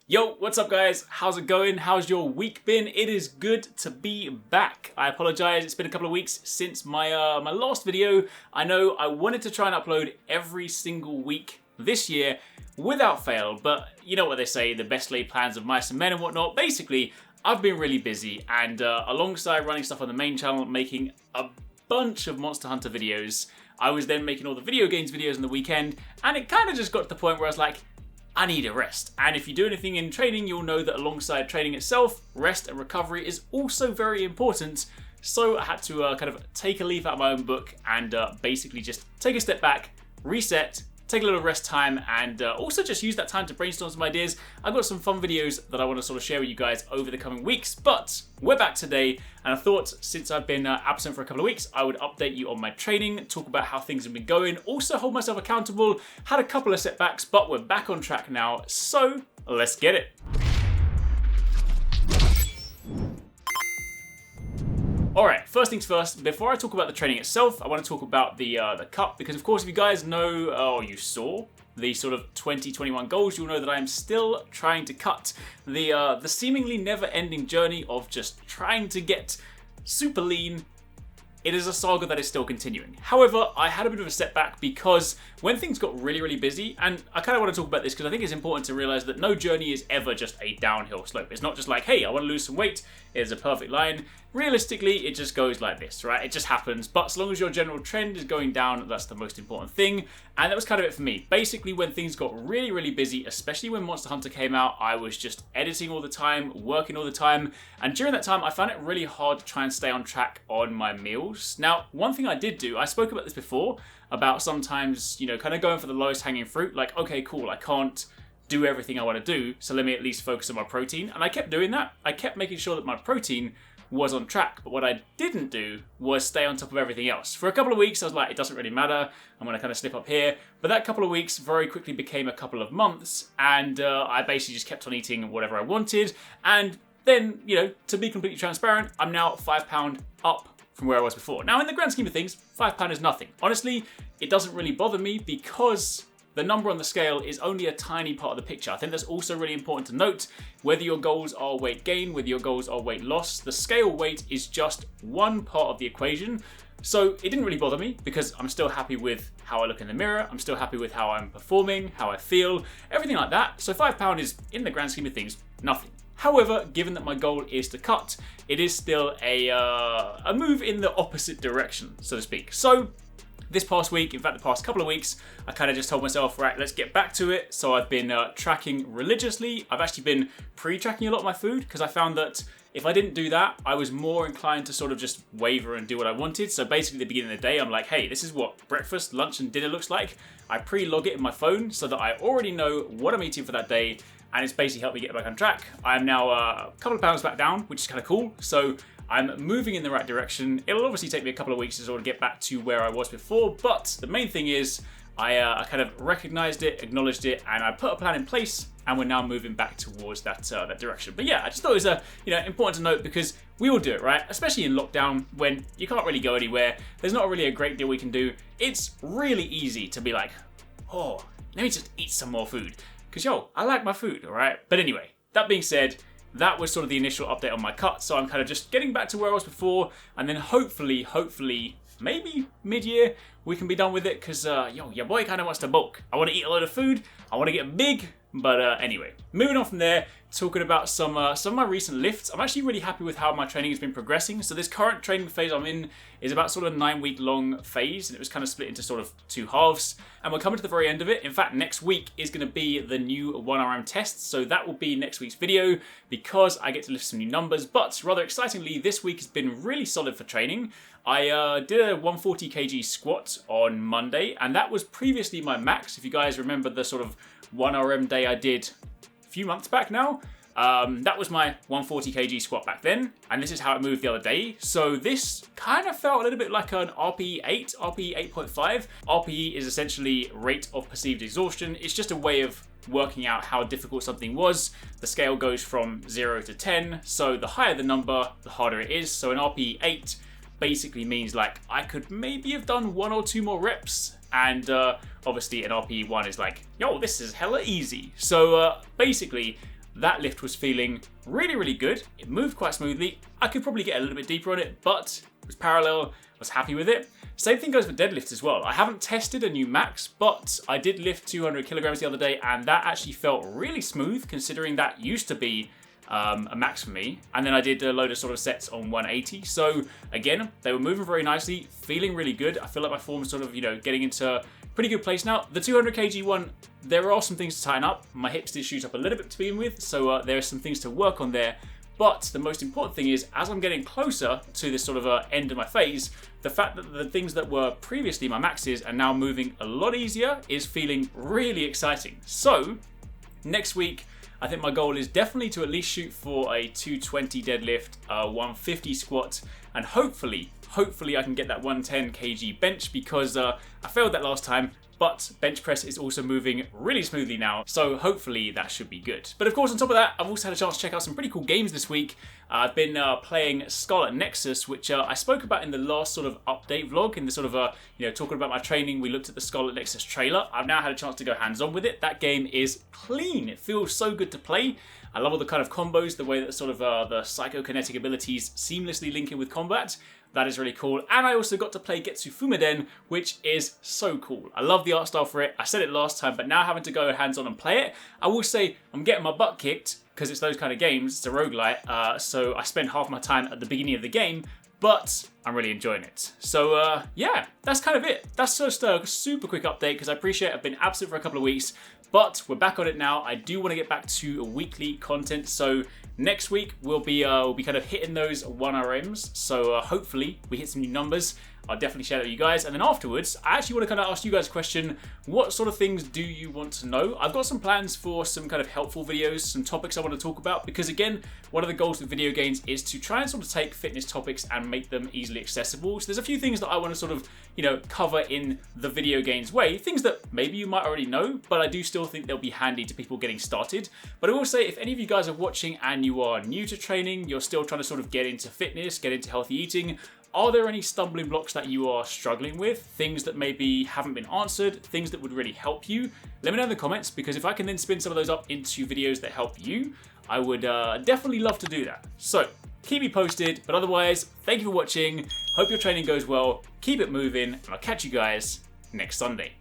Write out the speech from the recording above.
Yo, what's up guys? How's it going? How's your week been? It is good to be back. I apologize, it's been a couple of weeks since my last video. I know I wanted to try and upload every single week this year without fail, but you know what they say, the best laid plans of mice and men and whatnot. Basically, I've been really busy and alongside running stuff on the main channel, making a bunch of Monster Hunter videos, I was then making all the video games videos on the weekend, and it kind of just got to the point where I was like, I need a rest. And if you do anything in training, you'll know that alongside training itself, rest and recovery is also very important. So I had to kind of take a leaf out of my own book and basically just take a step back, reset, take a little rest time, and also just use that time to brainstorm some ideas. I've got some fun videos that I want to sort of share with you guys over the coming weeks, but we're back today, and I thought since I've been absent for a couple of weeks, I would update you on my training, talk about how things have been going, also hold myself accountable. Had a couple of setbacks, but we're back on track now, so let's get it. Alright, first things first, before I talk about the training itself, I want to talk about the cup, because of course if you guys know, or you saw, the sort of 2021 goals, you'll know that I am still trying to cut the seemingly never-ending journey of just trying to get super lean. It is a saga that is still continuing. However, I had a bit of a setback because when things got really busy, and I kind of want to talk about this because I think it's important to realize that no journey is ever just a downhill slope. It's not just like, hey, I want to lose some weight, it's a perfect line. Realistically, it just goes like this, right? It just happens, but as long as your general trend is going down, that's the most important thing. And that was kind of it for me. Basically, when things got really busy, especially when Monster Hunter came out, I was just editing all the time, working all the time, and during that time, I found it really hard to try and stay on track on my meals. Now, one thing I did do, I spoke about this before, about sometimes, you know, kind of going for the lowest hanging fruit, like, okay, cool, I can't do everything I want to do, so let me at least focus on my protein. And I kept doing that. I kept making sure that my protein was on track, but what I didn't do was stay on top of everything else. For a couple of weeks, I was like, it doesn't really matter, I'm going to kind of slip up here, but that couple of weeks very quickly became a couple of months, and I basically just kept on eating whatever I wanted, and then, you know, to be completely transparent, I'm now £5 up from where I was before. Now, in the grand scheme of things, £5 is nothing. Honestly, it doesn't really bother me because the number on the scale is only a tiny part of the picture. I think that's also really important to note. Whether your goals are weight gain, whether your goals are weight loss, the scale weight is just one part of the equation. So it didn't really bother me because I'm still happy with how I look in the mirror. I'm still happy with how I'm performing, how I feel, everything like that. So £5 is, in the grand scheme of things, nothing. However, given that my goal is to cut, it is still a move in the opposite direction, so to speak. So this past week, in fact the past couple of weeks, I kind of just told myself, right, let's get back to it. So I've been tracking religiously. I've actually been pre-tracking a lot of my food because I found that if I didn't do that, I was more inclined to sort of just waver and do what I wanted. So basically at the beginning of the day, I'm like, hey, this is what breakfast, lunch and dinner looks like. I pre-log it in my phone so that I already know what I'm eating for that day, and it's basically helped me get back on track. I am now a couple of pounds back down, which is kind of cool. So I'm moving in the right direction. It'll obviously take me a couple of weeks to sort of get back to where I was before, but the main thing is I kind of recognized it, acknowledged it, and I put a plan in place, and we're now moving back towards that direction. But yeah, I just thought it was important to note because we all do it, right? Especially in lockdown when you can't really go anywhere. There's not really a great deal we can do. It's really easy to be like, oh, let me just eat some more food. Because yo, I like my food, all right? But anyway, that being said, that was sort of the initial update on my cut, so I'm kind of just getting back to where I was before, and then hopefully, maybe mid-year, we can be done with it, because, your boy kind of wants to bulk. I want to eat a lot of food, I want to get big, but anyway. Moving on from there, talking about some of my recent lifts. I'm actually really happy with how my training has been progressing. So this current training phase I'm in is about sort of a 9-week long phase, and it was kind of split into sort of 2 halves. And we're coming to the very end of it. In fact, next week is going to be the new 1RM test. So that will be next week's video because I get to lift some new numbers. But rather excitingly, this week has been really solid for training. I did a 140 kg squat on Monday, and that was previously my max. If you guys remember the sort of 1RM day I did a few months back now, that was my 140 kg squat back then, and this is how it moved the other day. So this kind of felt a little bit like an RPE 8, RPE 8.5. RPE is essentially rate of perceived exhaustion. It's just a way of working out how difficult something was. The scale goes from 0 to 10, so the higher the number, the harder it is. So an RPE 8 basically means like I could maybe have done 1 or 2 more reps, and obviously an RPE 1 is like, yo, this is hella easy. So basically that lift was feeling really, really good. It moved quite smoothly. I could probably get a little bit deeper on it, but it was parallel. I was happy with it. Same thing goes for deadlifts as well. I haven't tested a new max, but I did lift 200 kilograms the other day, and that actually felt really smooth, considering that used to be a max for me. And then I did a load of sort of sets on 180. So again, they were moving very nicely, feeling really good. I feel like my form's sort of, getting into a pretty good place now. The 200 kg one, there are some things to tighten up. My hips did shoot up a little bit to begin with, so there are some things to work on there. But the most important thing is, as I'm getting closer to this sort of end of my phase, the fact that the things that were previously my maxes are now moving a lot easier is feeling really exciting. So next week, I think my goal is definitely to at least shoot for a 220 deadlift, 150 squat, and hopefully I can get that 110 kg bench, because I failed that last time. But bench press is also moving really smoothly now, so hopefully that should be good. But of course, on top of that, I've also had a chance to check out some pretty cool games this week. I've been playing Scarlet Nexus, which I spoke about in the last sort of update vlog, in the sort of, talking about my training. We looked at the Scarlet Nexus trailer. I've now had a chance to go hands-on with it. That game is clean. It feels so good to play. I love all the kind of combos, the way that sort of the psychokinetic abilities seamlessly link in with combat. That is really cool. And I also got to play Getsu Fumeden, which is so cool. I love the art style for it. I said it last time, but now having to go hands-on and play it, I will say I'm getting my butt kicked, because it's those kind of games. It's a roguelite, so I spend half my time at the beginning of the game, but I'm really enjoying it. So yeah, that's kind of it. That's just a super quick update, because I appreciate I've been absent for a couple of weeks, but we're back on it now. I do want to get back to weekly content, so next week we'll be kind of hitting those 1RMs, so hopefully we hit some new numbers. I'll definitely share that with you guys. And then afterwards, I actually want to kind of ask you guys a question. What sort of things do you want to know? I've got some plans for some kind of helpful videos, some topics I want to talk about, because again, one of the goals with video games is to try and sort of take fitness topics and make them easily accessible. So there's a few things that I want to sort of, cover in the video games way, things that maybe you might already know, but I do still think they'll be handy to people getting started. But I will say, if any of you guys are watching and you are new to training, you're still trying to sort of get into fitness, get into healthy eating, are there any stumbling blocks that you are struggling with? Things that maybe haven't been answered? Things that would really help you? Let me know in the comments, because if I can then spin some of those up into videos that help you, I would definitely love to do that. So keep me posted, but otherwise, thank you for watching. Hope your training goes well. Keep it moving, and I'll catch you guys next Sunday.